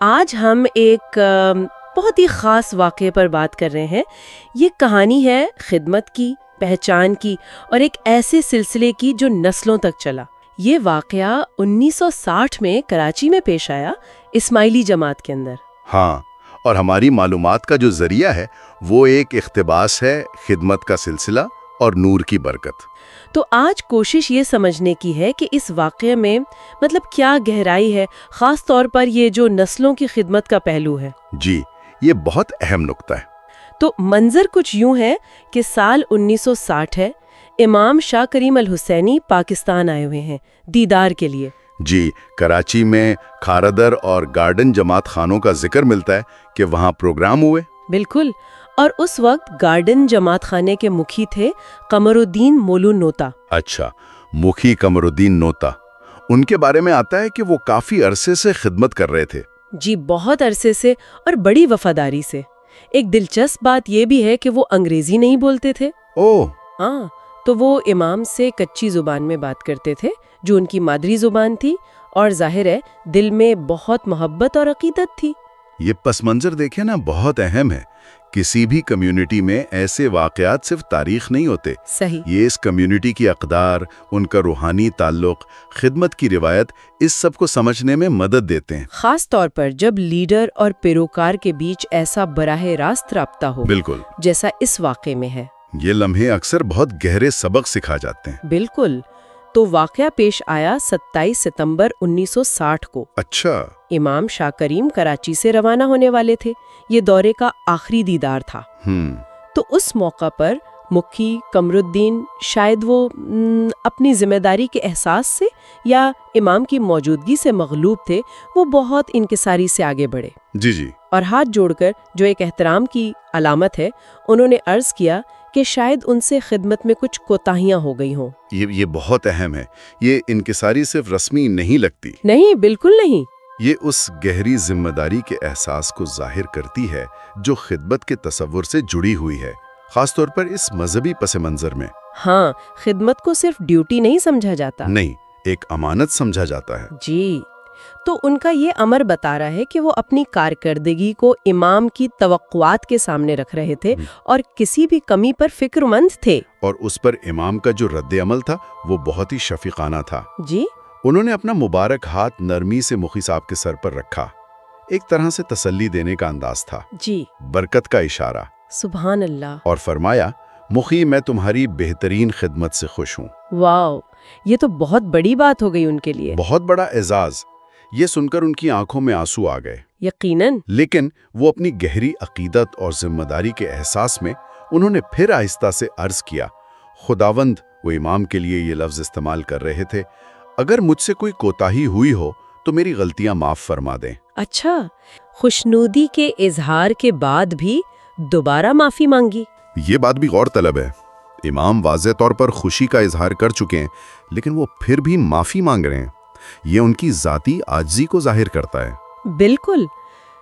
آج ہم ایک بہت ہی خاص واقعے پر بات کر رہے ہیں۔ یہ کہانی ہے خدمت کی، پہچان کی اور ایک ایسے سلسلے کی جو نسلوں تک چلا۔ یہ واقعہ 1960 میں کراچی میں پیش آیا، اسماعیلی جماعت کے اندر۔ ہاں، اور ہماری معلومات کا جو ذریعہ ہے وہ ایک اقتباس ہے خدمت کا سلسلہ اور نور کی برکت۔ تو آج کوشش یہ سمجھنے کی ہے کہ اس واقعے میں کیا گہرائی ہے، خاص طور پر یہ جو نسلوں کی خدمت کا پہلو ہے۔ جی، یہ بہت اہم نکتہ ہے۔ تو منظر کچھ یوں ہے کہ سال 1960 ہے، امام شاہ کریم الحسینی پاکستان آئے ہوئے ہیں دیدار کے لیے۔ جی، کراچی میں کھارادر اور گارڈن جماعت خانوں کا ذکر ملتا ہے کہ وہاں پروگرام ہوئے۔ بالکل، اور اس وقت گارڈن جماعت خانے کے مکھی تھے قمر الدین مولو نوتا۔ اچھا، مکھی قمر الدین نوتا، ان کے بارے میں آتا ہے کہ وہ کافی عرصے سے خدمت کر رہے تھے۔ جی، بہت عرصے سے اور بڑی وفاداری سے۔ ایک دلچسپ بات یہ بھی ہے کہ وہ انگریزی نہیں بولتے تھے۔ اوہ! ہاں، تو وہ امام سے کچی زبان میں بات کرتے تھے جو ان کی مادری زبان تھی، اور ظاہر ہے دل میں بہت محبت اور عقیدت تھی۔ یہ پس منظر دیکھیں نا، بہت اہم ہے۔ کسی بھی کمیونٹی میں ایسے واقعات صرف تاریخ نہیں ہوتے۔ صحیح۔ یہ اس کمیونٹی کی اقدار، ان کا روحانی تعلق، خدمت کی روایت، اس سب کو سمجھنے میں مدد دیتے ہیں۔ خاص طور پر جب لیڈر اور پیروکار کے بیچ ایسا براہ راست رابطہ ہو، بالکل، جیسا اس واقعے میں ہے۔ یہ لمحے اکثر بہت گہرے سبق سکھا جاتے ہیں۔ بالکل۔ تو واقعہ پیش آیا 27 ستمبر 1960 کو۔ اچھا۔ امام شاہ کریم کراچی سے روانہ ہونے والے تھے، یہ دورے کا آخری دیدار تھا۔ تو اس موقع پر مکھی قمر الدین شاید وہ اپنی ذمہ داری کے احساس سے یا امام کی موجودگی سے مغلوب تھے، وہ بہت انکساری سے آگے بڑھے۔ جی، اور ہاتھ جوڑ کر، جو ایک احترام کی علامت ہے، انہوں نے عرض کیا کہ شاید ان سے خدمت میں کچھ کوتاہیاں ہو گئی ہوں۔ یہ بہت اہم ہے۔ یہ انکساری صرف رسمی نہیں لگتی۔ نہیں، بالکل نہیں۔ یہ اس گہری ذمہ داری کے احساس کو ظاہر کرتی ہے جو خدمت کے تصور سے جڑی ہوئی ہے، خاص طور پر اس مذہبی پس منظر میں۔ ہاں، خدمت کو صرف ڈیوٹی نہیں سمجھا جاتا۔ نہیں، ایک امانت سمجھا جاتا ہے۔ جی، تو ان کا یہ امر بتا رہا ہے کہ وہ اپنی کارکردگی کو امام کی توقعات کے سامنے رکھ رہے تھے اور کسی بھی کمی پر فکر مند تھے۔ اور اس پر امام کا جو رد عمل تھا وہ بہت ہی شفیقانہ تھا۔ جی، انہوں نے اپنا مبارک ہاتھ نرمی سے مخی صاحب کے سر پر رکھا، ایک طرح سے تسلی دینے کا انداز تھا، جی، برکت کا اشارہ، سبحان اللہ۔ اور فرمایا، مخی، میں تمہاری بہترین خدمت سے خوش ہوں۔ واو، یہ تو بہت بڑی بات ہو گئی ان کے لیے۔ بہت بڑا اعزاز۔ یہ سن کر ان کی آنکھوں میں آنسو آ گئے۔ یقیناً۔ لیکن وہ اپنی گہری عقیدت اور ذمہ داری کے احساس میں انہوں نے پھر آہستہ سے عرض کیا، خداوند، وہ امام کے لیے یہ لفظ استعمال کر رہے تھے، اگر مجھ سے کوئی کوتاہی ہوئی ہو تو میری غلطیاں معاف فرما دیں۔ اچھا، خوشنودی کے اظہار کے بعد بھی دوبارہ معافی مانگی؟ یہ بات بھی غور طلب ہے۔ امام واضح طور پر خوشی کا اظہار کر چکے ہیں، لیکن وہ پھر بھی معافی مانگ رہے ہیں۔ یہ ان کی ذاتی عاجزی کو ظاہر کرتا ہے۔ بالکل،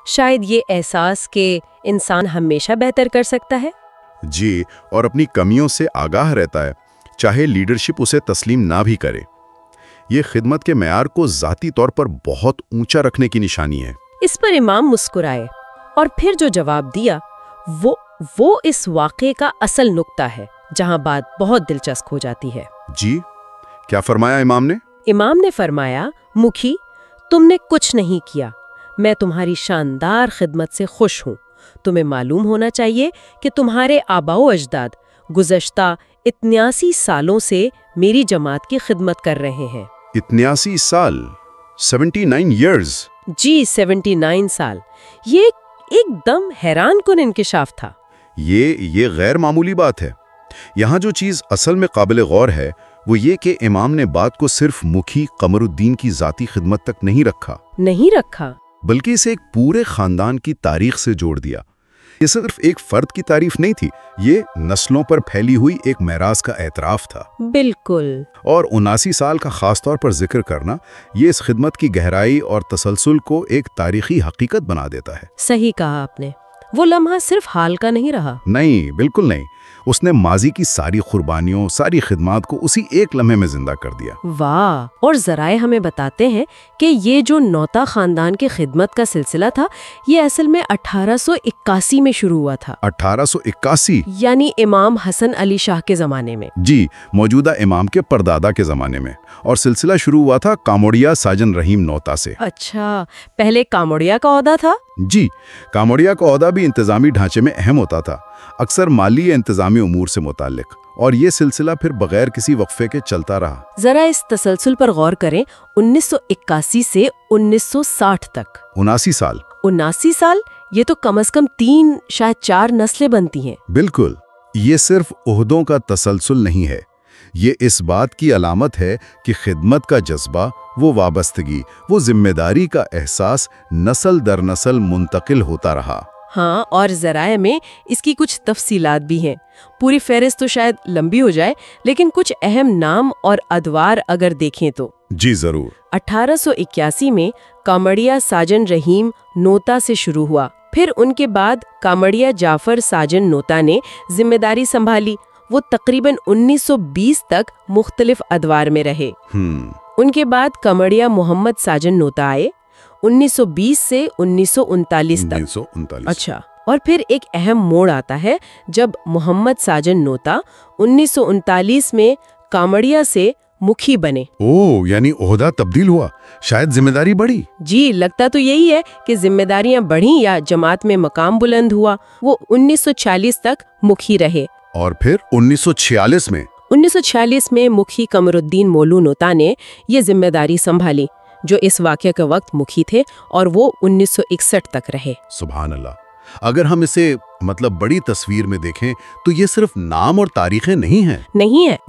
شاید یہ احساس کہ انسان ہمیشہ بہتر کر سکتا ہے۔ جی، اور اپنی کمیوں سے آگاہ رہتا ہے، چاہے لیڈرشپ اسے تسلیم نہ بھی کرے۔ یہ خدمت کے معیار کو ذاتی طور پر بہت اونچا رکھنے کی نشانی ہے۔ اس پر امام مسکرائے اور پھر جو جواب دیا وہ اس واقعے کا اصل نقطہ ہے، جہاں بات بہت دلچسپ ہو جاتی ہے۔ جی، کیا فرمایا امام نے؟ امام نے فرمایا، مکھی، تم نے کچھ نہیں کیا، میں تمہاری شاندار خدمت سے خوش ہوں۔ تمہیں معلوم ہونا چاہیے کہ تمہارے آباء و اجداد گزشتہ 89 سالوں سے میری جماعت کی خدمت کر رہے ہیں۔ 89 سال، 79 ایئرز۔ جی، 79 سال۔ یہ ایک دم حیران کن انکشاف تھا۔ یہ غیر معمولی بات ہے۔ یہاں جو چیز اصل میں قابل غور ہے وہ یہ کہ امام نے بات کو صرف مکھی قمر الدین کی ذاتی خدمت تک نہیں رکھا، بلکہ اسے ایک پورے خاندان کی تاریخ سے جوڑ دیا۔ یہ صرف ایک فرد کی تعریف نہیں تھی، یہ نسلوں پر پھیلی ہوئی ایک میراث کا اعتراف تھا۔ بالکل۔ اور 79 سال کا خاص طور پر ذکر کرنا، یہ اس خدمت کی گہرائی اور تسلسل کو ایک تاریخی حقیقت بنا دیتا ہے۔ صحیح کہا آپ نے، وہ لمحہ صرف حال کا نہیں رہا۔ نہیں، بالکل نہیں۔ اس نے ماضی کی ساری قربانیوں، ساری خدمات کو اسی ایک لمحے میں زندہ کر دیا۔ واہ! اور ذرائع ہمیں بتاتے ہیں کہ یہ جو نوتا خاندان کے خدمت کا سلسلہ تھا، یہ اصل میں 1881 میں شروع ہوا تھا۔ 1881؟ یعنی امام حسن علی شاہ کے زمانے میں۔ جی، موجودہ امام کے پردادا کے زمانے میں، اور سلسلہ شروع ہوا تھا کاموڑیا ساجن رحیم نوتا سے۔ اچھا، پہلے کاموڑیا کا عہدہ تھا؟ جی، کاموڑیا کا عہدہ بھی انتظامی ڈھانچے میں اہم ہوتا تھا، اکثر مالی یا انتظامی امور سے متعلق، اور یہ سلسلہ پھر بغیر کسی وقفے کے چلتا رہا۔ ذرا اس تسلسل پر غور کریں، 1981 سے 1960 تک 79 سال۔ 79 سال، یہ تو کم از کم 3 شاید 4 نسلیں بنتی ہیں۔ بالکل، یہ صرف عہدوں کا تسلسل نہیں ہے، یہ اس بات کی علامت ہے کہ خدمت کا جذبہ، وہ وابستگی، وہ ذمہ داری کا احساس نسل در نسل منتقل ہوتا رہا۔ ہاں، اور ذرائع میں اس کی کچھ تفصیلات بھی ہیں۔ پوری فہرست تو شاید لمبی ہو جائے، لیکن کچھ اہم نام اور ادوار اگر دیکھیں تو۔ جی ضرور۔ 1881 میں کامڑیا ساجن رحیم نوتا سے شروع ہوا، پھر ان کے بعد کامڑیا جعفر ساجن نوتا نے ذمہ داری سنبھالی۔ وہ تقریباً 1920 تک مختلف ادوار میں رہے۔ ان کے بعد کامڑیا محمد ساجن نوتا آئے 1920 سے 1939 تک۔ اچھا، اور پھر ایک اہم موڑ آتا ہے جب محمد ساجن نوتا 1939 میں کامڑیا سے مکھی بنے۔ اوہ، یعنی عہدہ تبدیل ہوا، شاید ذمہ داری بڑھی۔ جی، لگتا تو یہی ہے کہ ذمہ داریاں بڑھیں یا جماعت میں مقام بلند ہوا۔ وہ 1940 تک مکھی رہے، اور پھر 1946 میں مکھی قمر الدین مولو نوتا نے یہ ذمہ داری سنبھالی، جو اس واقعے کے وقت مکھی تھے، اور وہ 1961 تک رہے۔ سبحان اللہ۔ اگر ہم اسے بڑی تصویر میں دیکھیں تو یہ صرف نام اور تاریخیں نہیں ہیں،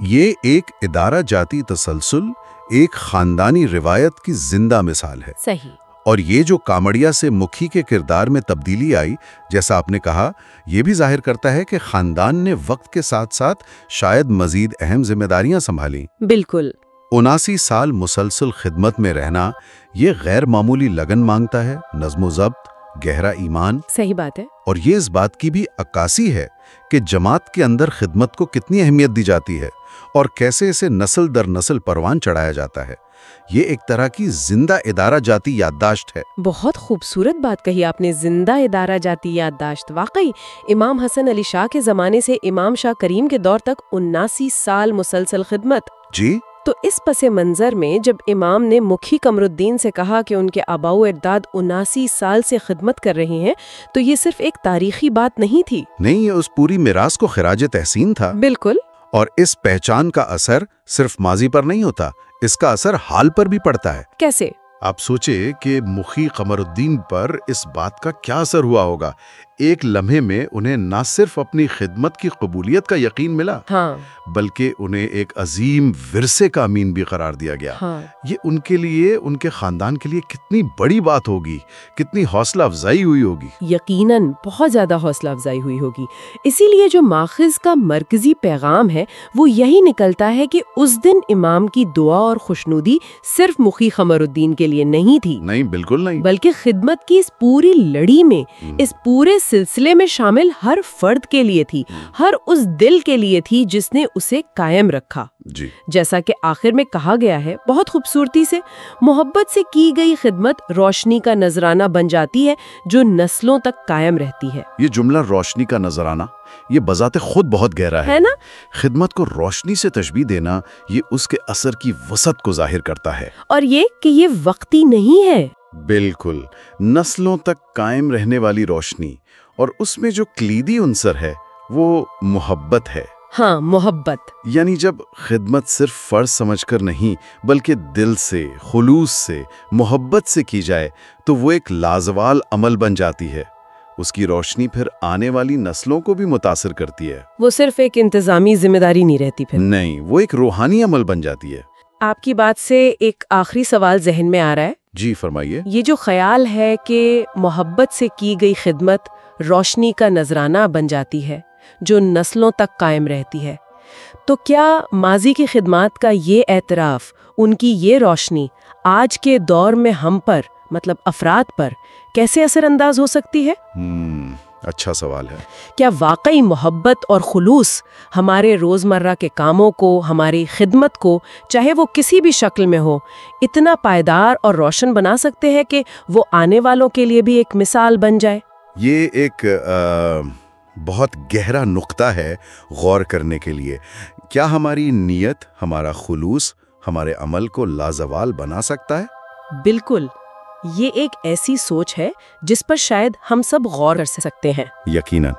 یہ ایک ادارہ جاتی تسلسل، ایک خاندانی روایت کی زندہ مثال ہے۔ صحیح۔ اور یہ جو کامڑیا سے مکھی کے کردار میں تبدیلی آئی، جیسا آپ نے کہا، یہ بھی ظاہر کرتا ہے کہ خاندان نے وقت کے ساتھ ساتھ شاید مزید اہم ذمہ داریاں سنبھالیں۔ بالکل۔ 79 سال مسلسل خدمت میں رہنا، یہ غیر معمولی لگن مانگتا ہے، نظم و ضبط، گہرا ایمان۔ صحیح بات ہے۔ اور یہ اس بات کی بھی عکاسی ہے کہ جماعت کے اندر خدمت کو کتنی اہمیت دی جاتی ہے، اور کیسے اسے نسل در نسل پروان چڑھایا جاتا ہے۔ یہ ایک طرح کی زندہ ادارہ جاتی یادداشت ہے۔ بہت خوبصورت بات کہی آپ نے، زندہ ادارہ جاتی یادداشت۔ واقعی امام حسن علی شاہ کے زمانے سے امام شاہ کریم کے دور تک 79 سال مسلسل خدمت۔ جی۔ تو اس پس منظر میں جب امام نے مکھی قمر الدین سے کہا کہ ان کے آباء و اجداد 79 سال سے خدمت کر رہے ہیں، تو یہ صرف ایک تاریخی بات نہیں تھی۔ نہیں، یہ اس پوری میراث کو خراج تحسین تھا۔ بالکل۔ اور اس پہچان کا اثر صرف ماضی پر نہیں ہوتا، اس کا اثر حال پر بھی پڑتا ہے۔ کیسے؟ آپ سوچے کہ مکھی قمر الدین پر اس بات کا کیا اثر ہوا ہوگا۔ ایک لمحے میں انہیں نہ صرف اپنی خدمت کی قبولیت کا یقین ملا، بلکہ انہیں ایک عظیم ورثے کا امین بھی قرار دیا گیا۔ یہ ان کے لیے، ان کے خاندان کے لیے کتنی بڑی بات ہوگی، کتنی حوصلہ افزائی ہوئی ہوگی۔ یقیناً بہت زیادہ حوصلہ افزائی ہوئی ہوگی۔ اسی لیے جو ماخذ کا مرکزی پیغام ہے وہ یہی نکلتا ہے کہ اس دن امام کی دعا اور خوشنودی صرف مکھی قمر الدین کے لیے نہیں تھی۔ نہیں، بالکل نہیں، بلکہ خدمت کی اس پوری لڑی میں، اس پورے سلسلے میں شامل ہر فرد کے لیے تھی، ہر اس دل کے لیے تھی جس نے اسے قائم رکھا۔ جی، جیسا کہ آخر میں کہا گیا ہے بہت خوبصورتی سے، محبت سے کی گئی خدمت روشنی کا نذرانہ بن جاتی ہے جو نسلوں تک قائم رہتی ہے۔ یہ جملہ روشنی کا نذرانہ، یہ بذات خود بہت گہرا ہے نا؟ خدمت کو روشنی سے تشبیہ دینا، یہ اس کے اثر کی وسعت کو ظاہر کرتا ہے۔ اور یہ کہ یہ وقتی نہیں ہے۔ بالکل، نسلوں تک قائم رہنے والی روشنی، اور اس میں جو کلیدی عنصر ہے وہ محبت ہے۔ ہاں، محبت۔ یعنی جب خدمت صرف فرض سمجھ کر نہیں بلکہ دل سے، خلوص سے، محبت سے کی جائے تو وہ ایک لازوال عمل بن جاتی ہے۔ اس کی روشنی پھر آنے والی نسلوں کو بھی متاثر کرتی ہے۔ وہ صرف ایک انتظامی ذمہ داری نہیں رہتی پھر، نہیں، وہ ایک روحانی عمل بن جاتی ہے۔ آپ کی بات سے ایک آخری سوال ذہن میں آ رہا ہے۔ جی فرمائیے۔ یہ جو خیال ہے کہ محبت سے کی گئی خدمت روشنی کا نذرانہ بن جاتی ہے جو نسلوں تک قائم رہتی ہے، تو کیا ماضی کی خدمات کا یہ اعتراف، ان کی یہ روشنی آج کے دور میں ہم پر، افراد پر کیسے اثر انداز ہو سکتی ہے؟ اچھا سوال ہے۔ کیا واقعی محبت اور خلوص ہمارے روزمرہ کے کاموں کو، ہماری خدمت کو، چاہے وہ کسی بھی شکل میں ہو، اتنا پائیدار اور روشن بنا سکتے ہیں کہ وہ آنے والوں کے لیے بھی ایک مثال بن جائے؟ یہ ایک بہت گہرا نقطہ ہے غور کرنے کے لیے۔ کیا ہماری نیت، ہمارا خلوص ہمارے عمل کو لازوال بنا سکتا ہے؟ بالکل، یہ ایک ایسی سوچ ہے جس پر شاید ہم سب غور کر سکتے ہیں۔ یقیناً۔